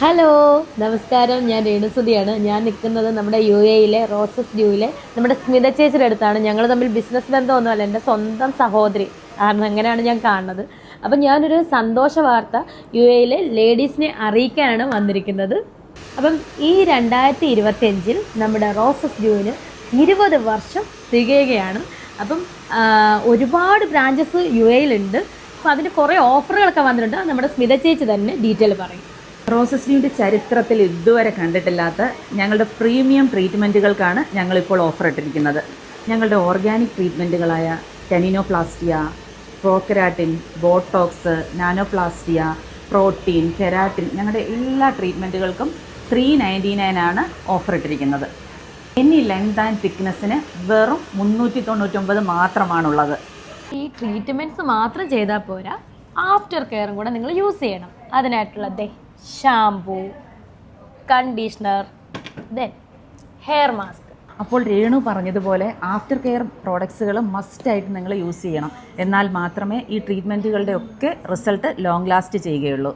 Hello നമസ്കാരം. ഞാൻ രേണുസുതിയാണ്. ഞാൻ നിൽക്കുന്നത് നമ്മുടെ UAE റോസസ് ഡ്യൂവിലെ നമ്മുടെ സ്മിത ചേച്ചിയുടെ അടുത്താണ്. ഞങ്ങൾ തമ്മിൽ ബിസിനസ് ബന്ധമൊന്നുമല്ല, എൻ്റെ സ്വന്തം സഹോദരി കാരണം അങ്ങനെയാണ് ഞാൻ കാണുന്നത്. അപ്പം ഞാനൊരു സന്തോഷ വാർത്ത UAE ലേഡീസിനെ അറിയിക്കാനാണ് വന്നിരിക്കുന്നത്. അപ്പം ഈ 2025 നമ്മുടെ റോസസ് ഡ്യൂവിന് 20 വർഷം തികയുകയാണ്. അപ്പം ഒരുപാട് ബ്രാഞ്ചസ് UAE ഉണ്ട്. അപ്പോൾ അതിന് കുറേ ഓഫറുകളൊക്കെ വന്നിട്ടുണ്ട്. നമ്മുടെ സ്മിത ചേച്ചി തന്നെ ഡീറ്റെയിൽ പറയും. റോസസ് ഡ്യൂവിൻ്റെ ചരിത്രത്തിൽ ഇതുവരെ കണ്ടിട്ടില്ലാത്ത ഞങ്ങളുടെ പ്രീമിയം ട്രീറ്റ്മെൻറ്റുകൾക്കാണ് ഞങ്ങളിപ്പോൾ ഓഫർ ഇട്ടിരിക്കുന്നത്. ഞങ്ങളുടെ ഓർഗാനിക് ട്രീറ്റ്മെൻറ്റുകളായ ടെനിനോപ്ലാസ്റ്റിയ, പ്രോക്കെരാറ്റിൻ, ബോട്ടോക്സ്, നാനോപ്ലാസ്റ്റിയ, പ്രോട്ടീൻ, കെരാറ്റിൻ, ഞങ്ങളുടെ എല്ലാ ട്രീറ്റ്മെൻറ്റുകൾക്കും 399 ആണ് ഓഫർ ഇട്ടിരിക്കുന്നത്. എനി ലെങ്ത് ആൻഡ് തിക്നെസ്സിന് വെറും 399 മാത്രമാണുള്ളത്. ഈ ട്രീറ്റ്മെൻറ്റ്സ് മാത്രം ചെയ്താൽ പോരാ, ആഫ്റ്റർ കെയറും കൂടെ നിങ്ങൾ യൂസ് ചെയ്യണം. അതിനായിട്ടുള്ളത് shampoo, conditioner, then hair mask. അപ്പോൾ രേണു പറഞ്ഞതുപോലെ ആഫ്റ്റർ കെയർ പ്രോഡക്ട്സുകൾ മസ്റ്റായിട്ട് നിങ്ങൾ യൂസ് ചെയ്യണം. എന്നാൽ മാത്രമേ ഈ ട്രീറ്റ്മെൻറ്റുകളുടെ ഒക്കെ റിസൾട്ട് ലോങ് ലാസ്റ്റ് ചെയ്യുകയുള്ളൂ.